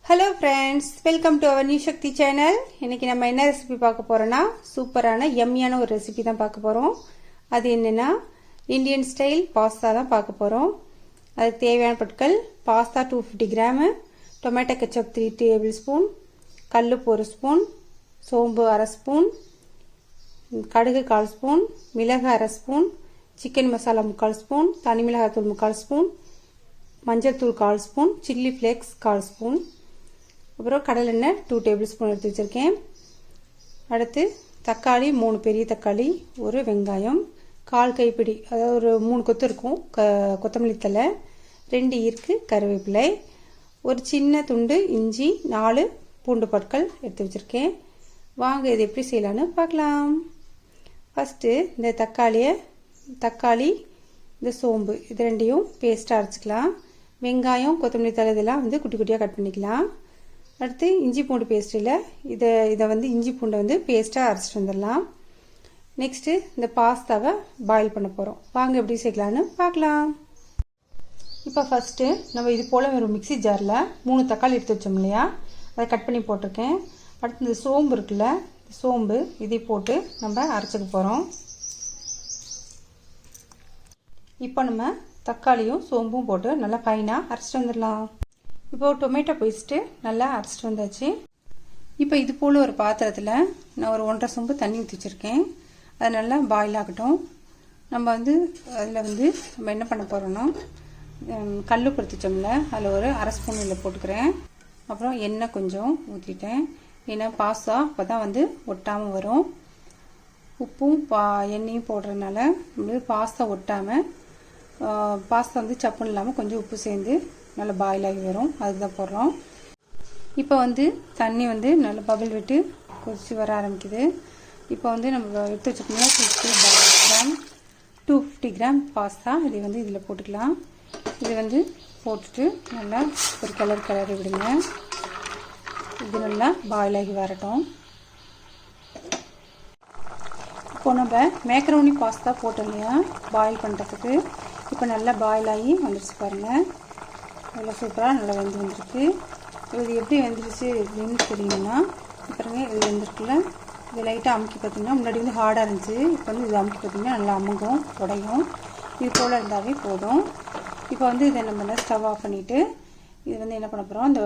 Hello friends, welcome to our new Sakthi channel. இன்னைக்கு நம்ம என்ன ரெசிபி பார்க்க போறோம்னா சூப்பரான யம்மியான ஒரு ரெசிபி தான் பார்க்க போறோம். அது என்னன்னா இந்தியன் ஸ்டைல் பாஸ்தா தான் பார்க்க போறோம். அதுக்கு தேவையான பொருட்கள்: pasta 250 gram, tomato ketchup 3 table spoon, கல்லுப்பு 1 ஸ்பூன், சோம்பு 1/2 ஸ்பூன், கடுகு 1/4 ஸ்பூன், மிளகு 1/2 ஸ்பூன், சிக்கன் மசாலா 3/4 ஸ்பூன், தனி மிளகாய் தூள் 3/4 ஸ்பூன், மஞ்சள் தூள் 1/4 ஸ்பூன், சில்லி ஃப்ளேக்ஸ் 1/4 ஸ்பூன், அப்புறம் கடல் எண்ணெய் 2 டேபிள் ஸ்பூன் எடுத்து வச்சுருக்கேன். அடுத்து தக்காளி 3 பெரிய தக்காளி, ஒரு வெங்காயம், 1/4 கைப்பிடி, அதாவது ஒரு 3 கொத்து இருக்கும் கொத்தமல்லி தழை, 2 ஈர்க்கு கருவேப்பிலை, ஒரு சின்ன துண்டு இஞ்சி, 4 பூண்டு பற்கள் எடுத்து வச்சுருக்கேன். வாங்க இது எப்படி செய்யலான்னு பார்க்கலாம். ஃபஸ்ட்டு இந்த தக்காளி இந்த சோம்பு இது ரெண்டையும் பேஸ்ட்டாக அரைச்சிக்கலாம். வெங்காயம் கொத்தமல்லி தழை இதெல்லாம் வந்து குட்டி குட்டியாக கட் பண்ணிக்கலாம். அடுத்து இஞ்சி பூண்டு பேஸ்ட்டில் இதை வந்து இஞ்சி பூண்டை வந்து பேஸ்ட்டாக அரைச்சிட்டு வந்துடலாம். நெக்ஸ்ட்டு இந்த பாஸ்தாவை பாயில் பண்ண போகிறோம். வாங்க எப்படி செய்யலான்னு பார்க்கலாம். இப்போ ஃபஸ்ட்டு நம்ம இது போல் ஒரு மிக்சி ஜாரில் 3 தக்காளி எடுத்து வச்சோம் இல்லையா, அதை கட் பண்ணி போட்டிருக்கேன். அடுத்து இந்த சோம்பு இருக்குல்ல, சோம்பு இதை போட்டு நம்ம அரைச்சிக்க போகிறோம். இப்போ நம்ம தக்காளியும் சோம்பும் போட்டு நல்லா ஃபைனாக அரைச்சிட்டு வந்துடலாம். இப்போ டொமேட்டோ பேஸ்ட்டு நல்லா அரைச்சிட்டு வந்தாச்சு. இப்போ இது போல் ஒரு பாத்திரத்தில் நான் ஒரு 1.5 சொம்பு தண்ணி ஊற்றி வச்சுருக்கேன். அது நல்லா பாயில் ஆகட்டும். நம்ம வந்து அதில் நம்ம என்ன பண்ண போகிறோன்னா கல் பொறுத்துச்சோம்ல, அதில் ஒரு 1/2 ஸ்பூன் இதில் போட்டுக்கிறேன். அப்புறம் எண்ணெய் கொஞ்சம் ஊற்றிட்டேன். ஏன்னா பாஸ்தா அப்போ தான் ஒட்டாமல் வரும். உப்பும் எண்ணெயும் போடுறதுனால பாஸ்தா ஒட்டாமல், பாஸ்தா சப்புன்னு இல்லாமல் கொஞ்சம் உப்பு சேர்ந்து நல்லா பாயில் ஆகி வரும். அதுக்கு தான் போடுறோம். இப்போ தண்ணி நல்லா பபிள் விட்டு கொதிச்சு வர ஆரம்பிக்குது. இப்போ நம்ம எடுத்து வச்சுக்கோங்களா 250 கிராம் பாஸ்தா இதை இதில் போட்டுக்கலாம். இது போட்டுட்டு நல்லா ஒரு கிளறி விடுங்க. இது நல்லா பாயில் ஆகி வரட்டும். இப்போ நம்ம மேக்ரோனி பாஸ்தா போட்டோம் இல்லையா பாயில் பண்ணுறதுக்கு, இப்போ நல்லா பாயில் ஆகி வந்துடுச்சு பாருங்கள். நல்லா சூப்பராக நல்லா வெந்து வந்துருக்கு. இது எப்படி வெந்துருச்சு அப்படின்னு தெரியுங்கன்னா, அப்புறமே இது வெந்துருக்குல்ல, இது லைட்டாக அமுக்கி பார்த்திங்கன்னா, முன்னாடி ஹார்டாக இருந்துச்சு, இப்போ இது அமுக்கி பார்த்திங்கன்னா நல்லா அமுங்கும், உடையும். இது போல் இருந்தாவே போதும். இப்போ இதை நம்ம ஸ்டவ் ஆஃப் பண்ணிவிட்டு இது என்ன பண்ண போகிறோம், இந்த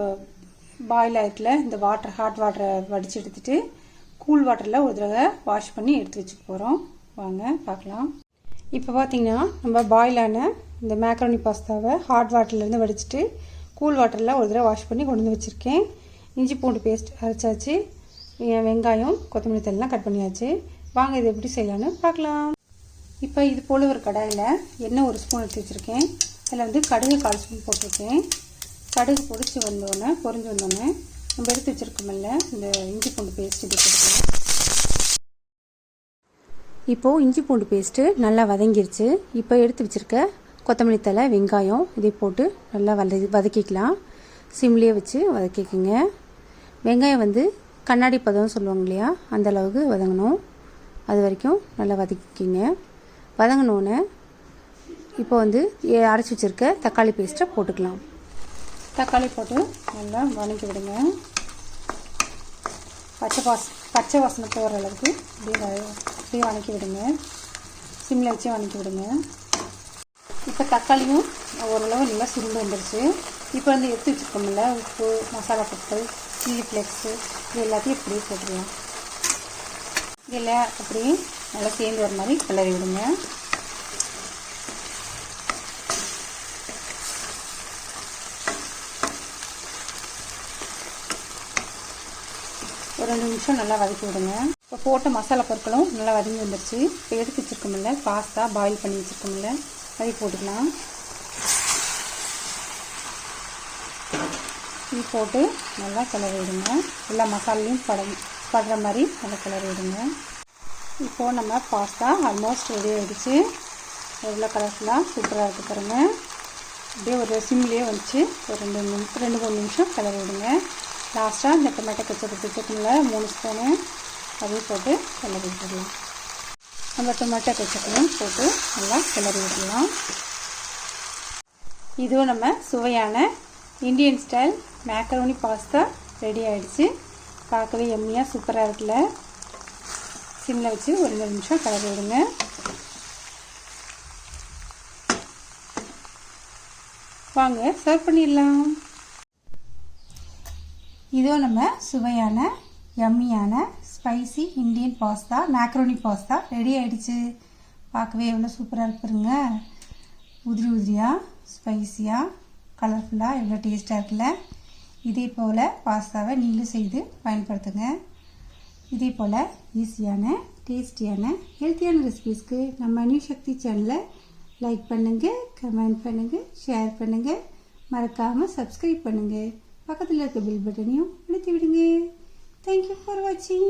பாயில் ஆகிட்டுல இந்த ஹாட் வாட்டரை வடித்து எடுத்துகிட்டு கூல் வாட்டரில் ஒரு தடவை வாஷ் பண்ணி எடுத்து வச்சுக்க போகிறோம். வாங்க பார்க்கலாம். இப்போ பார்த்திங்கன்னா நம்ம பாயிலான இந்த மேக்ரோனி பாஸ்தாவை ஹாட் வாட்டர்லேருந்து வடிச்சிட்டு கூல் வாட்டரில் ஒரு தடவை வாஷ் பண்ணி கொண்டு வந்து வச்சுருக்கேன். இஞ்சி பூண்டு பேஸ்ட் அரைச்சாச்சு, வெங்காயம் கொத்தமல்லி தழைலாம் கட் பண்ணியாச்சு. வாங்க இது எப்படி செய்யலான்னு பார்க்கலாம். இப்போ இது போல் ஒரு கடாயில் எண்ணெய் 1 ஸ்பூன் எடுத்து வச்சுருக்கேன். அதில் கடுகு 1/4 ஸ்பூன் போட்டிருக்கேன். கடுகு பொரிஞ்சு வந்தோடனே நம்ம எடுத்து வச்சுருக்கோமில்ல இந்த இஞ்சி பூண்டு பேஸ்ட் இது போட்டுக்கலாம். இப்போது இஞ்சி பூண்டு பேஸ்ட்டு நல்லா வதங்கிருச்சு. இப்போ எடுத்து வச்சுருக்க கொத்தமல்லி தழை, வெங்காயம் இதை போட்டு நல்லா வதக்கிக்கலாம். சிம்லேயே வச்சு வதக்கிக்கோங்க. வெங்காயம் கண்ணாடி பதம் சொல்லுவாங்க இல்லையா, அந்த அளவுக்கு வதங்கணும். அது வரைக்கும் நல்லா வதக்கிக்கிங்க. வதங்கினோன்னே இப்போ அரைச்சி வச்சுருக்க தக்காளி பேஸ்ட்டை போட்டுக்கலாம். தக்காளி போட்டு நல்லா வதக்கி விடுங்க. பச்சை வாசனை போகிற அளவுக்கு அப்படியே வதக்கி விடுங்க. சிம்மில் வச்சு வதக்கி விடுங்க. இப்போ தக்காளியும் ஓரளவு நல்லா சுருண்டு வந்துடுச்சு. இப்போ எடுத்து வச்சுருக்கோம்ல உப்பு, மசாலா பொருட்கள், சில்லி ஃப்ளேக்ஸு இது எல்லாத்தையும் இப்படியே போட்டுடலாம். இதில் அப்படியே நல்லா சேர்ந்து வர மாதிரி கிளறி விடுங்க. ஒரு 2 நிமிஷம் நல்லா வதக்கி விடுங்க. இப்போ போட்ட மசாலா பொருட்களும் நல்லா வதங்கி வந்துடுச்சு. இப்போ எடுத்து வச்சுருக்கோம்ல பாஸ்தா பாயில் பண்ணி வச்சுருக்கோம்ல அதை போட்டுக்கலாம். இது போட்டு நல்லா கிளறி விடுங்க. எல்லா மசாலையும் படுற மாதிரி நல்லா கிளறி விடுங்க. இப்போது நம்ம பாஸ்தா ஆல்மோஸ்ட் ரெடி ஆகிடுச்சு. எவ்வளோ கலர்ஃபுல்லாக சூப்பராக இருக்குது பாருங்கள். அப்படியே ஒரு சிம்லேயே வச்சு ஒரு 2-3 நிமிஷம் கிளறி விடுங்க. லாஸ்ட்டாக இந்த டொமேட்டோ கெச்சப் வச்சுருக்கோம்ல 3 ஸ்பூனு அதையும் போட்டு கிளறி விட்டுடலாம். நம்ம டொமேட்டோ கெச்சப்பையும் போட்டு நல்லா கிளறி விட்டுடலாம். இதுவும் நம்ம சுவையான Indian style macaroni pasta ready ஆயிடுச்சு. பார்க்கவே எம்மியாக சூப்பராக இருக்குல்ல. சிம்மில் வச்சு ஒரு 2 நிமிஷம் கலரி விடுங்க. வாங்க சர்வ் பண்ணிடலாம். இதோ நம்ம சுவையான யம்மியான spicy Indian pasta macaroni pasta ready ஆயிடுச்சு. பார்க்கவே எவ்வளோ சூப்பராக இருக்குங்க. உதிரி உதிரியாக ஸ்பைசியாக கலர்ஃபுல்லாக எவ்வளோ டேஸ்ட்டாக இருக்குல்ல. இதே போல் பாஸ்தாவை நீங்களும் செய்து பயன்படுத்துங்க. இதே போல் ஈஸியான டேஸ்டியான ஹெல்த்தியான ரெசிபீஸ்க்கு நம்ம நியூ சக்தி சேனலை லைக் பண்ணுங்கள், கமெண்ட் பண்ணுங்கள், ஷேர் பண்ணுங்கள், மறக்காமல் சப்ஸ்கிரைப் பண்ணுங்கள். பக்கத்தில் இருக்க பெல் பட்டனையும் அழுத்தி விடுங்க. தேங்க்யூ ஃபார் வாட்சிங்.